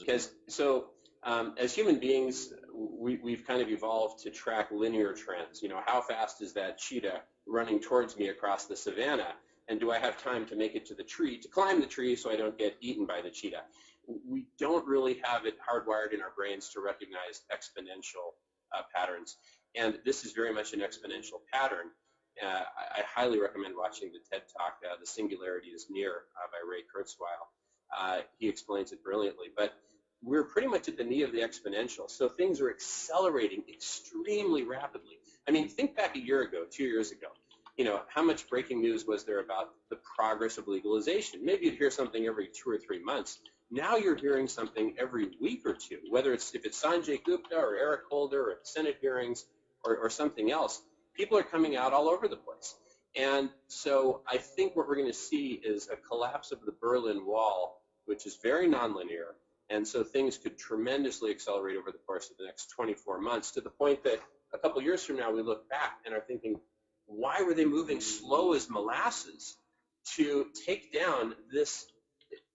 Because as human beings, we've kind of evolved to track linear trends. You know, how fast is that cheetah running towards me across the savannah? And do I have time to make it to the tree, to climb the tree so I don't get eaten by the cheetah? We don't really have it hardwired in our brains to recognize exponential patterns. And this is very much an exponential pattern. I highly recommend watching the TED Talk, The Singularity is Near, by Ray Kurzweil. He explains it brilliantly. But we're pretty much at the knee of the exponential. So things are accelerating extremely rapidly. I mean, think back a year ago, 2 years ago. You know, how much breaking news was there about the progress of legalization? Maybe you'd hear something every 2 or 3 months. Now you're hearing something every week or two, whether if it's Sanjay Gupta or Eric Holder or Senate hearings or something else. People are coming out all over the place. And so I think what we're going to see is a collapse of the Berlin Wall, which is very nonlinear. And so things could tremendously accelerate over the course of the next 24 months, to the point that a couple years from now we look back and are thinking, why were they moving slow as molasses to take down this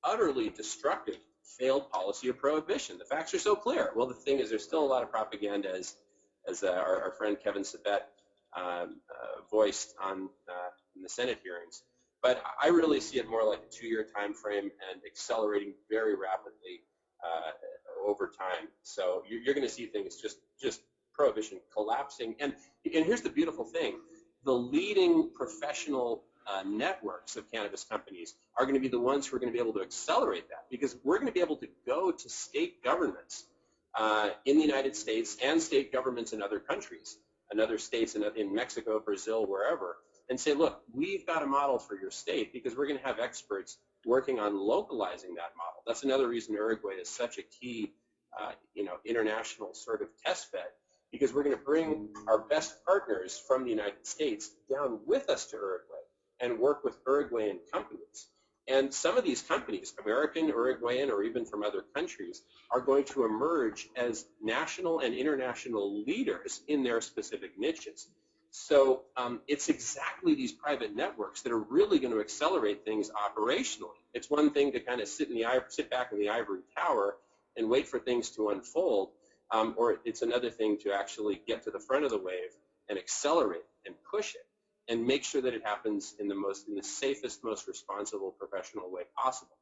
utterly destructive failed policy of prohibition? The facts are so clear. Well, the thing is, there's still a lot of propaganda, as our friend Kevin Sabet voiced in the Senate hearings. But I really see it more like a 2-year time frame and accelerating very rapidly over time. So you're going to see things just prohibition collapsing. And here's the beautiful thing. The leading professional networks of cannabis companies are going to be the ones who are going to be able to accelerate that, because we're going to be able to go to state governments in the United States and state governments in other countries, and other states in Mexico, Brazil, wherever, and say, look, we've got a model for your state, because we're going to have experts working on localizing that model. That's another reason Uruguay is such a key international sort of test bed, because we're going to bring our best partners from the United States down with us to Uruguay and work with Uruguayan companies. And some of these companies, American, Uruguayan, or even from other countries, are going to emerge as national and international leaders in their specific niches. So it's exactly these private networks that are really going to accelerate things operationally. It's one thing to kind of sit back in the ivory tower and wait for things to unfold, or it's another thing to actually get to the front of the wave and accelerate and push it and make sure that it happens in the safest, most responsible, professional way possible.